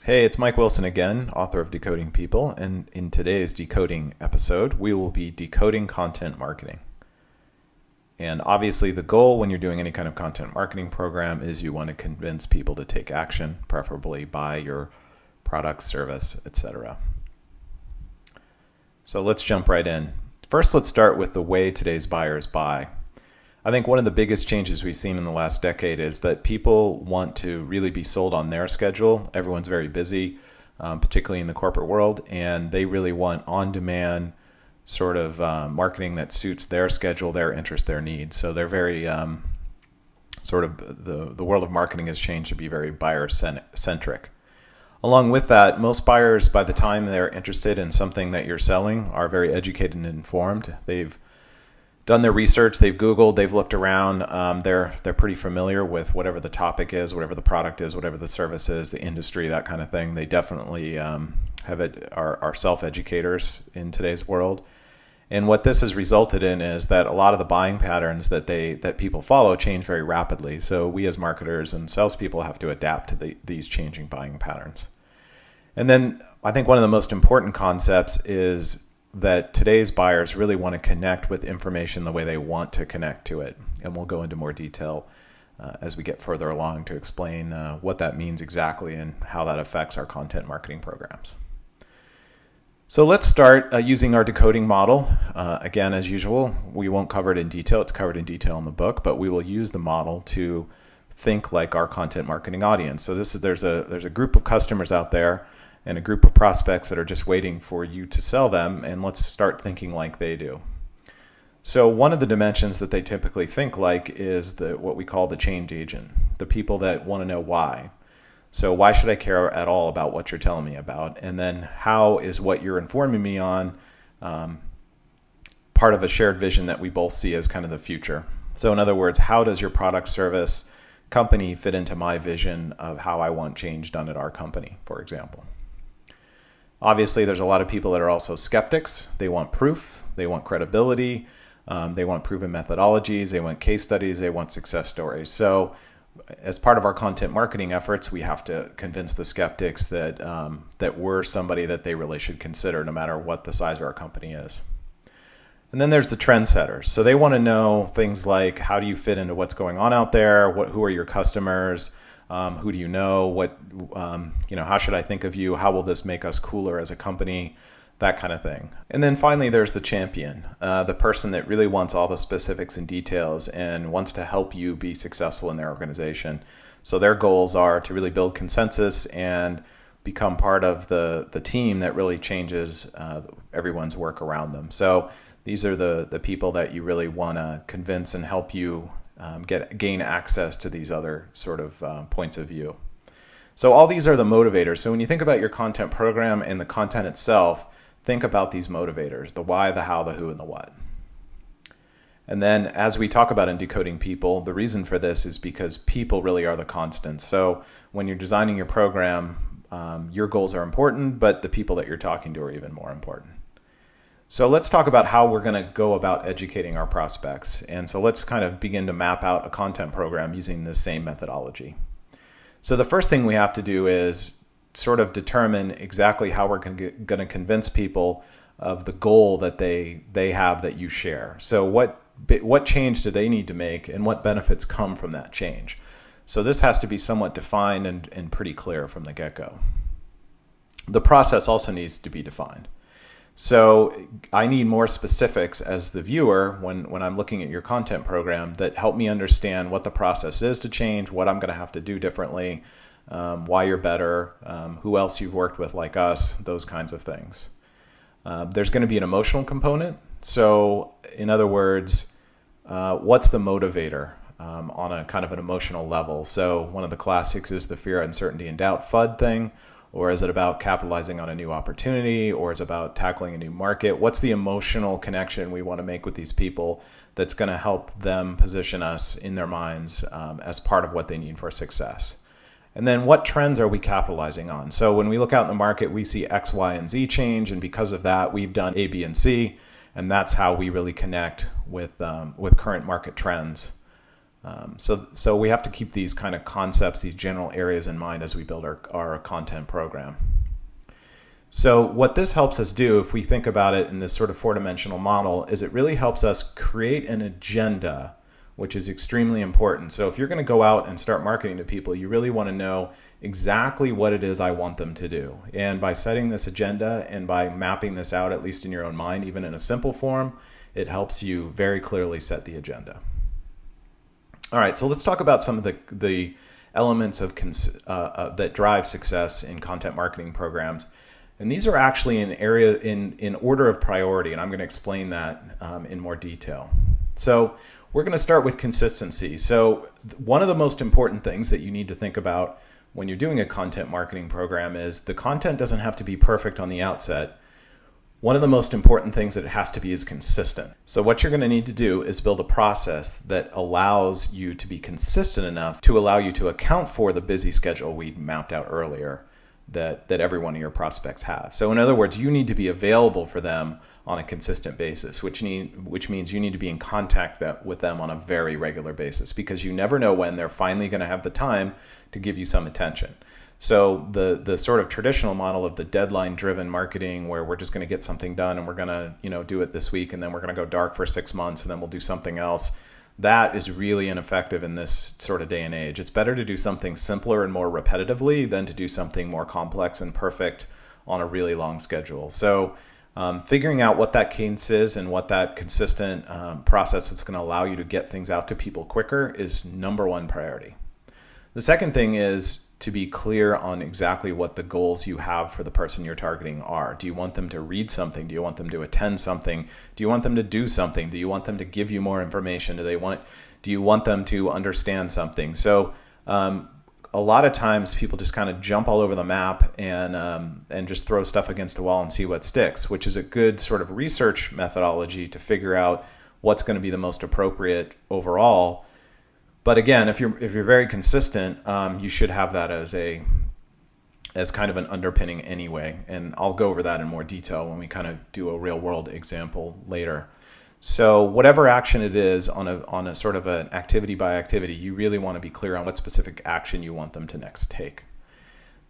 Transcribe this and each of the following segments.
Hey, it's Mike Wilson again, author of Decoding People, and in today's decoding episode, we will be decoding content marketing. And obviously the goal when you're doing any kind of content marketing program is you want to convince people to take action, preferably buy your product, service, etc. So let's jump right in. First, let's start with the way today's buyers buy. I think one of the biggest changes we've seen in the last decade is that people want to really be sold on their schedule. Everyone's very busy, particularly in the corporate world, and they really want on-demand sort of marketing that suits their schedule, their interest, their needs. So they're very the world of marketing has changed to be very buyer-centric. Along with that, most buyers, by the time they're interested in something that you're selling, are very educated and informed. They've done their research, they've Googled, they've looked around, they're pretty familiar with whatever the topic is, whatever the product is, whatever the service is, the industry, that kind of thing. They definitely are self-educators in today's world. And what this has resulted in is that a lot of the buying patterns that people follow change very rapidly. So we as marketers and salespeople have to adapt to these changing buying patterns. And then I think one of the most important concepts is that today's buyers really want to connect with information the way they want to connect to it. And we'll go into more detail as we get further along to explain what that means exactly and how that affects our content marketing programs. So let's start using our decoding model. Again, as usual, we won't cover it in detail. It's covered in detail in the book, but we will use the model to think like our content marketing audience. So there's a group of customers out there and a group of prospects that are just waiting for you to sell them, and let's start thinking like they do. So one of the dimensions that they typically think like is what we call the change agent, the people that want to know why. So why should I care at all about what you're telling me about? And then how is what you're informing me on part of a shared vision that we both see as kind of the future? So in other words, how does your product, service, company fit into my vision of how I want change done at our company, for example? Obviously, there's a lot of people that are also skeptics. They want proof, they want credibility, they want proven methodologies, they want case studies, they want success stories. So as part of our content marketing efforts, we have to convince the skeptics that we're somebody that they really should consider no matter what the size of our company is. And then there's the trendsetters. So they want to know things like, how do you fit into what's going on out there? Who are your customers? Who do you know? How should I think of you? How will this make us cooler as a company? That kind of thing. And then finally, there's the champion, the person that really wants all the specifics and details and wants to help you be successful in their organization. So their goals are to really build consensus and become part of the team that really changes everyone's work around them. So these are the people that you really want to convince and help you gain access to these other sort of points of view. So all these are the motivators. So when you think about your content program and the content itself, think about these motivators: the why, the how, the who, and the what. And then as we talk about in Decoding People, the reason for this is because people really are the constant. So when you're designing your program, your goals are important, but the people that you're talking to are even more important. So let's talk about how we're going to go about educating our prospects. And so let's kind of begin to map out a content program using this same methodology. So the first thing we have to do is sort of determine exactly how we're going to convince people of the goal that they have that you share. So what change do they need to make and what benefits come from that change? So this has to be somewhat defined and pretty clear from the get-go. The process also needs to be defined. So I need more specifics as the viewer when I'm looking at your content program that help me understand what the process is to change, what I'm going to have to do differently, why you're better, who else you've worked with like us, those kinds of things. There's going to be an emotional component. So in other words, what's the motivator on a kind of an emotional level? So one of the classics is the fear, uncertainty, and doubt FUD thing. Or is it about capitalizing on a new opportunity? Or is it about tackling a new market? What's the emotional connection we want to make with these people that's going to help them position us in their minds as part of what they need for success? And then what trends are we capitalizing on? So when we look out in the market, we see X, Y, and Z change. And because of that, we've done A, B, and C. And that's how we really connect with current market trends. So we have to keep these kind of concepts, these general areas in mind as we build our content program. So what this helps us do, if we think about it in this sort of four-dimensional model, is it really helps us create an agenda, which is extremely important. So if you're going to go out and start marketing to people, you really want to know exactly what it is I want them to do. And by setting this agenda and by mapping this out, at least in your own mind, even in a simple form, it helps you very clearly set the agenda. All right, so let's talk about some of the elements of that drive success in content marketing programs. And these are actually in order of priority, and I'm going to explain that in more detail. So we're going to start with consistency. So one of the most important things that you need to think about when you're doing a content marketing program is the content doesn't have to be perfect on the outset. One of the most important things that it has to be is consistent. So what you're going to need to do is build a process that allows you to be consistent enough to allow you to account for the busy schedule we mapped out earlier that every one of your prospects has. So in other words, you need to be available for them on a consistent basis, which means you need to be in contact with them on a very regular basis, because you never know when they're finally going to have the time to give you some attention. So the sort of traditional model of the deadline-driven marketing, where we're just going to get something done and we're going to do it this week, and then we're going to go dark for 6 months and then we'll do something else, that is really ineffective in this sort of day and age. It's better to do something simpler and more repetitively than to do something more complex and perfect on a really long schedule. So figuring out what that cadence is and what that consistent process that's going to allow you to get things out to people quicker is number one priority. The second thing is to be clear on exactly what the goals you have for the person you're targeting are. Do you want them to read something? Do you want them to attend something? Do you want them to do something? Do you want them to give you more information? Do you want them to understand something? So a lot of times people just kind of jump all over the map and just throw stuff against the wall and see what sticks, which is a good sort of research methodology to figure out what's going to be the most appropriate overall. But again, if you're very consistent, you should have that as kind of an underpinning anyway. And I'll go over that in more detail when we kind of do a real world example later. So whatever action it is on a sort of an activity by activity, you really want to be clear on what specific action you want them to next take.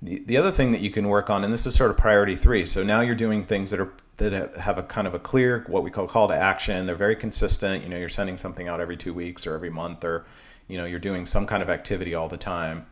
The other thing that you can work on, and this is sort of priority 3. So now you're doing things that have a kind of a clear, what we call to action. They're very consistent. You're sending something out every 2 weeks or every month, or you're doing some kind of activity all the time,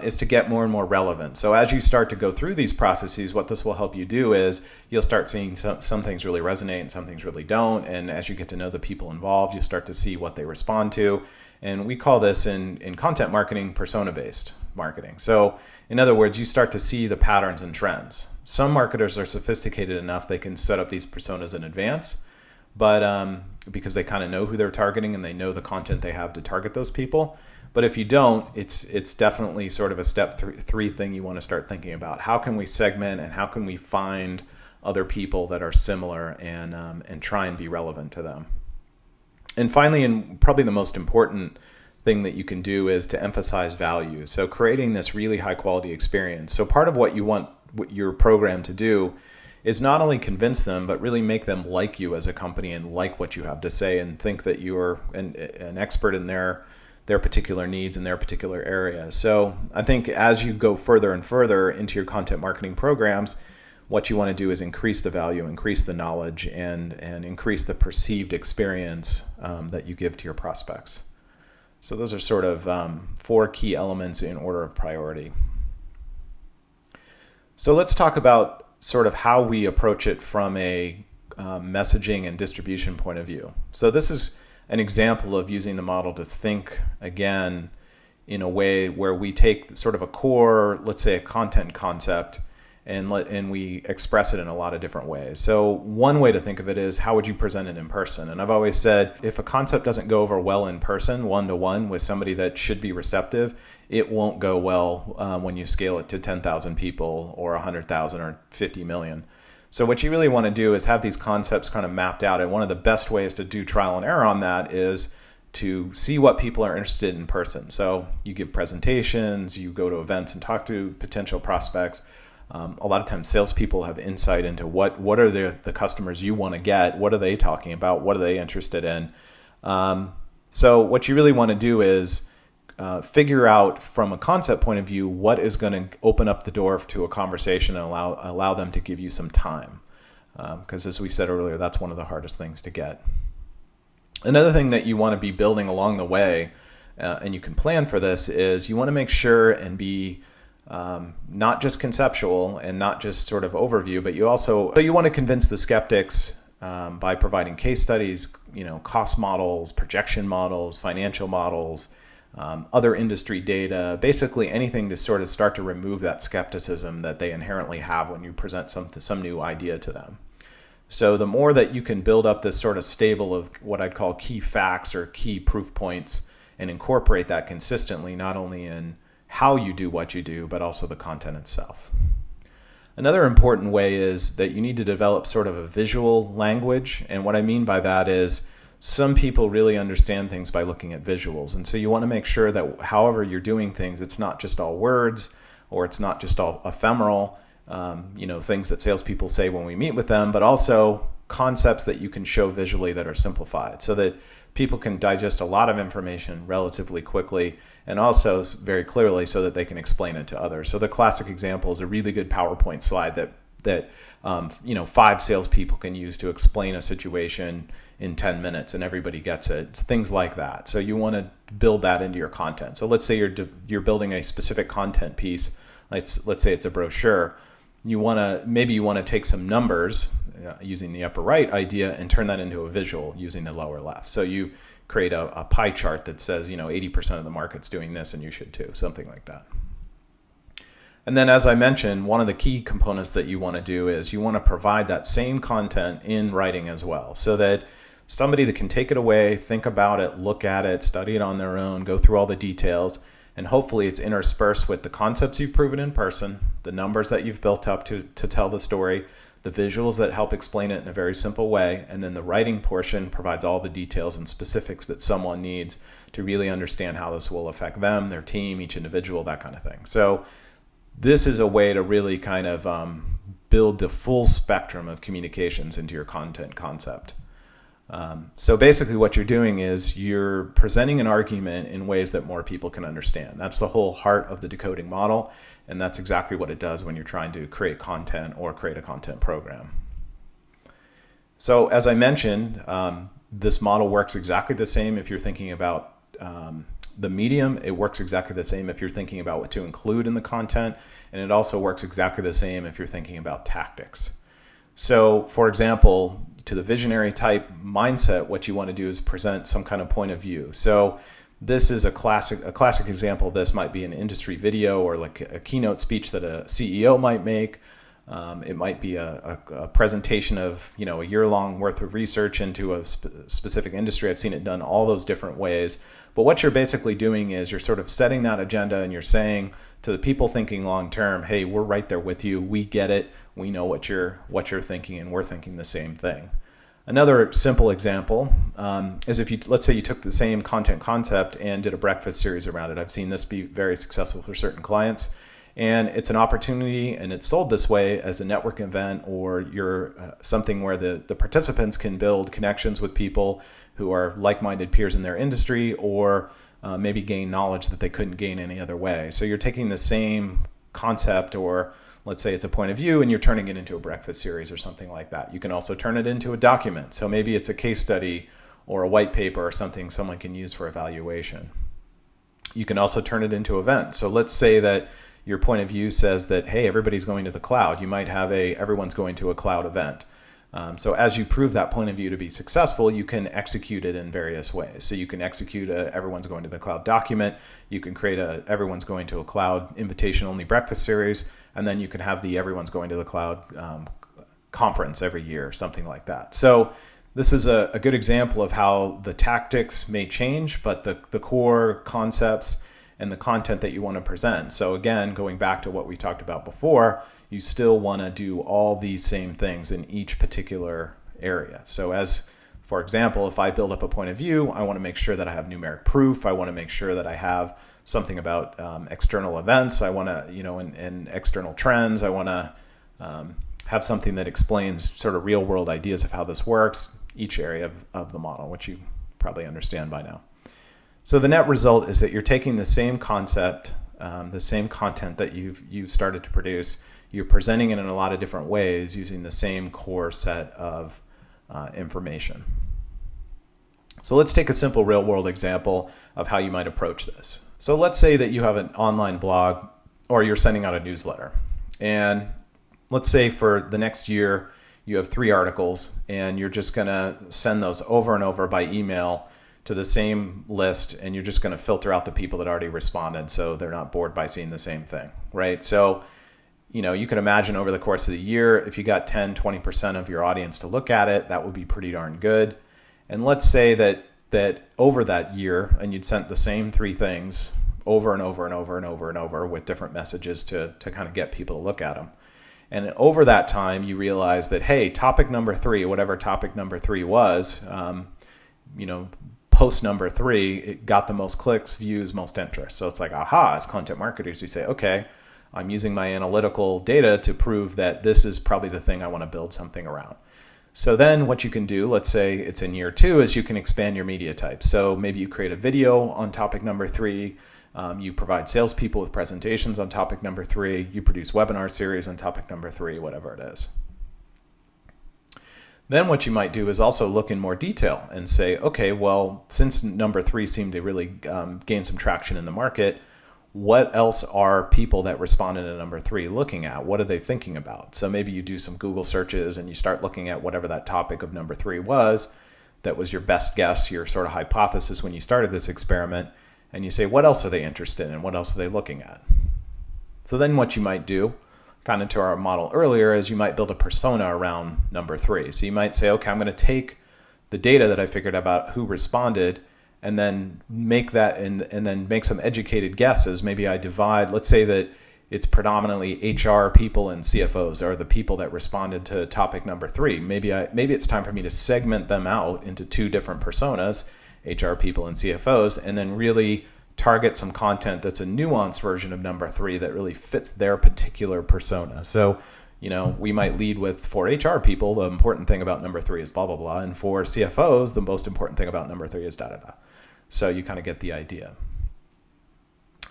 is to get more and more relevant. So as you start to go through these processes, what this will help you do is you'll start seeing some things really resonate and some things really don't. And as you get to know the people involved, you start to see what they respond to. And we call this in content marketing persona-based marketing. So in other words, you start to see the patterns and trends. Some marketers are sophisticated enough they can set up these personas in advance, but because they kind of know who they're targeting and they know the content they have to target those people. But if you don't, it's definitely sort of a step 3 thing you want to start thinking about. How can we segment and how can we find other people that are similar and try and be relevant to them? And finally, and probably the most important thing that you can do is to emphasize value. So creating this really high quality experience. So part of what you want your program to do is not only convince them, but really make them like you as a company and like what you have to say and think that you're an expert in their particular needs in their particular area. So I think as you go further and further into your content marketing programs, what you want to do is increase the value, increase the knowledge, and increase the perceived experience that you give to your prospects. So those are sort of 4 key elements in order of priority. So let's talk about sort of how we approach it from a messaging and distribution point of view. So this is an example of using the model to think again in a way where we take sort of a core, let's say a content concept, and we express it in a lot of different ways. So one way to think of it is, how would you present it in person? And I've always said, if a concept doesn't go over well in person, one-to-one with somebody that should be receptive, it won't go well when you scale it to 10,000 people or 100,000 or 50 million. So what you really want to do is have these concepts kind of mapped out. And one of the best ways to do trial and error on that is to see what people are interested in person. So you give presentations, you go to events and talk to potential prospects. A lot of times salespeople have insight into what are the customers you want to get, what are they talking about, what are they interested in. So what you really want to do is figure out from a concept point of view what is going to open up the door to a conversation and allow them to give you some time. Because as we said earlier, that's one of the hardest things to get. Another thing that you want to be building along the way, and you can plan for this, is you want to make sure and be not just conceptual and not just sort of overview, but you want to convince the skeptics by providing case studies, cost models, projection models, financial models, other industry data, basically anything to sort of start to remove that skepticism that they inherently have when you present some new idea to them. So the more that you can build up this sort of stable of what I'd call key facts or key proof points and incorporate that consistently, not only in how you do what you do, but also the content itself. Another important way is that you need to develop sort of a visual language. And what I mean by that is some people really understand things by looking at visuals. And so you want to make sure that however you're doing things, it's not just all words or it's not just all ephemeral, things that salespeople say when we meet with them, but also concepts that you can show visually that are simplified so that people can digest a lot of information relatively quickly and also very clearly so that they can explain it to others. So the classic example is a really good PowerPoint slide that 5 salespeople can use to explain a situation in 10 minutes and everybody gets it. It's things like that. So you want to build that into your content. So let's say you're building a specific content piece. Let's say it's a brochure. You want to take some numbers using the upper right idea and turn that into a visual using the lower left. So you create a pie chart that says 80% of the market's doing this and you should too, something like that. And then as I mentioned, one of the key components that you want to do is you want to provide that same content in writing as well, so that somebody that can take it away, think about it, look at it, study it on their own, go through all the details, and hopefully it's interspersed with the concepts you've proven in person, the numbers that you've built up to tell the story, the visuals that help explain it in a very simple way, and then the writing portion provides all the details and specifics that someone needs to really understand how this will affect them, their team, each individual, that kind of thing. So this is a way to really kind of build the full spectrum of communications into your content concept. So basically what you're doing is you're presenting an argument in ways that more people can understand. That's the whole heart of the decoding model, and that's exactly what it does when you're trying to create content or create a content program. So as I mentioned, this model works exactly the same if you're thinking about the medium. It works exactly the same if you're thinking about what to include in the content, and it also works exactly the same if you're thinking about tactics. So for example, to the visionary type mindset, what you want to do is present some kind of point of view. So this is a classic example of this might be an industry video or like a keynote speech that a CEO might make. It might be a presentation of a year-long worth of research into a specific industry. I've seen it done all those different ways. But what you're basically doing is you're sort of setting that agenda and you're saying to the people thinking long-term, hey, we're right there with you. We get it. We know what you're thinking, and we're thinking the same thing. Another simple example is if let's say you took the same content concept and did a breakfast series around it. I've seen this be very successful for certain clients. And it's an opportunity, and it's sold this way as a network event, or you're something where the participants can build connections with people who are like-minded peers in their industry, or maybe gain knowledge that they couldn't gain any other way. So you're taking the same concept, or let's say it's a point of view, and you're turning it into a breakfast series or something like that. You can also turn it into a document. So maybe it's a case study or a white paper or something someone can use for evaluation. You can also turn it into an event. So let's say that your point of view says that, hey, everybody's going to the cloud. You might have everyone's going to a cloud event. So as you prove that point of view to be successful, you can execute it in various ways. So you can execute a everyone's going to the cloud document. You can create a everyone's going to a cloud invitation-only breakfast series. And then you can have the everyone's going to the cloud conference every year, something like that. So this is a good example of how the tactics may change, but the core concepts and the content that you want to present. So again, going back to what we talked about before, you still want to do all these same things in each particular area. So as, for example, if I build up a point of view, I want to make sure that I have numeric proof. I want to make sure that I have something about external events. I want to, and external trends. I want to have something that explains sort of real world ideas of how this works, each area of the model, which you probably understand by now. So the net result is that you're taking the same concept, the same content that you've started to produce, you're presenting it in a lot of different ways using the same core set of information. So let's take a simple real world example of how you might approach this. So let's say that you have an online blog or you're sending out a newsletter. And let's say for the next year, you have 3 articles and you're just gonna send those over and over by email to the same list, and you're just gonna filter out the people that already responded so they're not bored by seeing the same thing, right? So, you can imagine over the course of the year, if you got 10, 20% of your audience to look at it, that would be pretty darn good. And let's say that over that year, and you'd sent the same 3 things over and over and over and over and over with different messages to kind of get people to look at them. And over that time, you realize that, hey, topic number 3, whatever topic number 3 was, post number 3, it got the most clicks, views, most interest. So it's like, aha, as content marketers, we say, okay, I'm using my analytical data to prove that this is probably the thing I want to build something around. So then what you can do, let's say it's in year 2, is you can expand your media types. So maybe you create a video on topic number 3, you provide salespeople with presentations on topic number 3, you produce webinar series on topic number 3, whatever it is. Then what you might do is also look in more detail and say, okay, well, since number 3 seemed to really gain some traction in the market, what else are people that responded to number 3 looking at? What are they thinking about? So maybe you do some Google searches and you start looking at whatever that topic of number 3 was. That was your best guess, your sort of hypothesis when you started this experiment. And you say, what else are they interested in? What else are they looking at? So then what you might do, kind of to our model earlier, is you might build a persona around number 3. So you might say, okay, I'm going to take the data that I figured about who responded and then make that and then make some educated guesses. Maybe I divide, let's say that it's predominantly HR people and CFOs are the people that responded to topic number 3. Maybe it's time for me to segment them out into 2 different personas, HR people and CFOs, and then really target some content that's a nuanced version of number 3 that really fits their particular persona. So, we might lead with, for HR people, the important thing about number 3 is blah, blah, blah. And for CFOs, the most important thing about number 3 is da, da, da. So you kind of get the idea.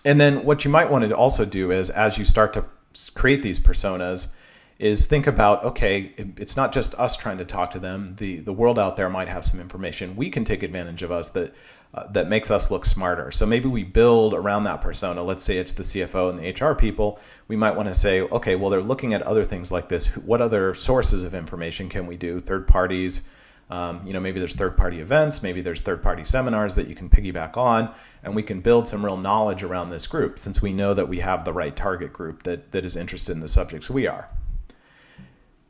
And then what you might want to also do is, as you start to create these personas, is think about, okay, it's not just us trying to talk to them. The world out there might have some information we can take advantage of us that makes us look smarter. So maybe we build around that persona. Let's say it's the CFO and the HR people. We might want to say, okay, well, they're looking at other things like this. What other sources of information can we do? Third parties, maybe there's third-party events, maybe there's third-party seminars that you can piggyback on, and we can build some real knowledge around this group since we know that we have the right target group that is interested in the subjects we are.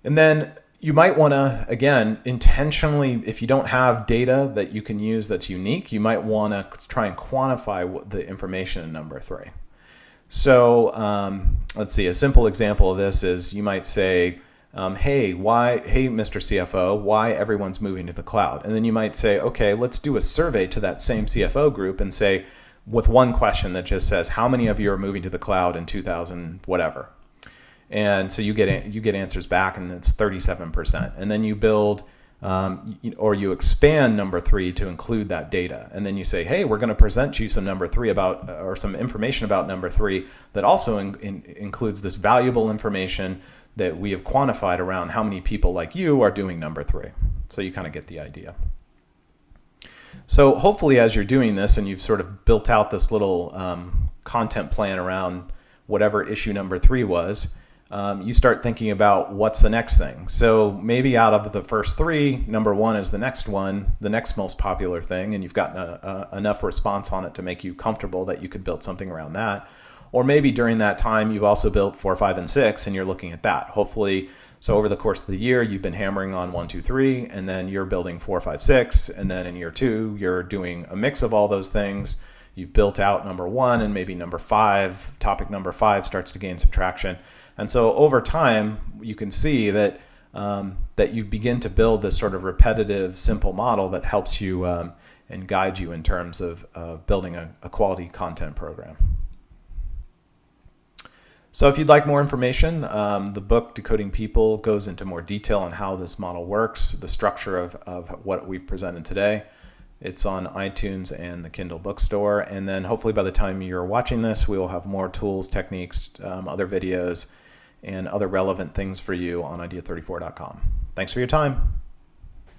And then you might want to, again, intentionally, if you don't have data that you can use that's unique, you might want to try and quantify the information in number 3. So let's see, a simple example of this is you might say, hey, Mr. CFO, why everyone's moving to the cloud? And then you might say, okay, let's do a survey to that same CFO group and say, with one question that just says, how many of you are moving to the cloud in 2000 whatever? And so you get answers back, and it's 37%. And then you build or you expand number 3 to include that data. And then you say, hey, we're going to present you some number 3 about, or some information about number 3 that also includes this valuable information that we have quantified around how many people like you are doing number 3. So you kind of get the idea. So hopefully as you're doing this and you've sort of built out this little content plan around whatever issue number 3 was, you start thinking about what's the next thing. So maybe out of the first 3, number 1 is the next one, the next most popular thing, and you've gotten enough response on it to make you comfortable that you could build something around that. Or maybe during that time, you've also built 4, 5, and 6, and you're looking at that. Hopefully, so over the course of the year, you've been hammering on 1, 2, 3, and then you're building 4, 5, 6, and then in year 2, you're doing a mix of all those things. You've built out number 1, and maybe number 5, topic number 5 starts to gain some traction. And so over time, you can see that that you begin to build this sort of repetitive, simple model that helps you and guide you in terms of building a quality content program. So if you'd like more information, the book Decoding People goes into more detail on how this model works, the structure of what we've presented today. It's on iTunes and the Kindle bookstore. And then hopefully by the time you're watching this, we will have more tools, techniques, other videos, and other relevant things for you on idea34.com. Thanks for your time.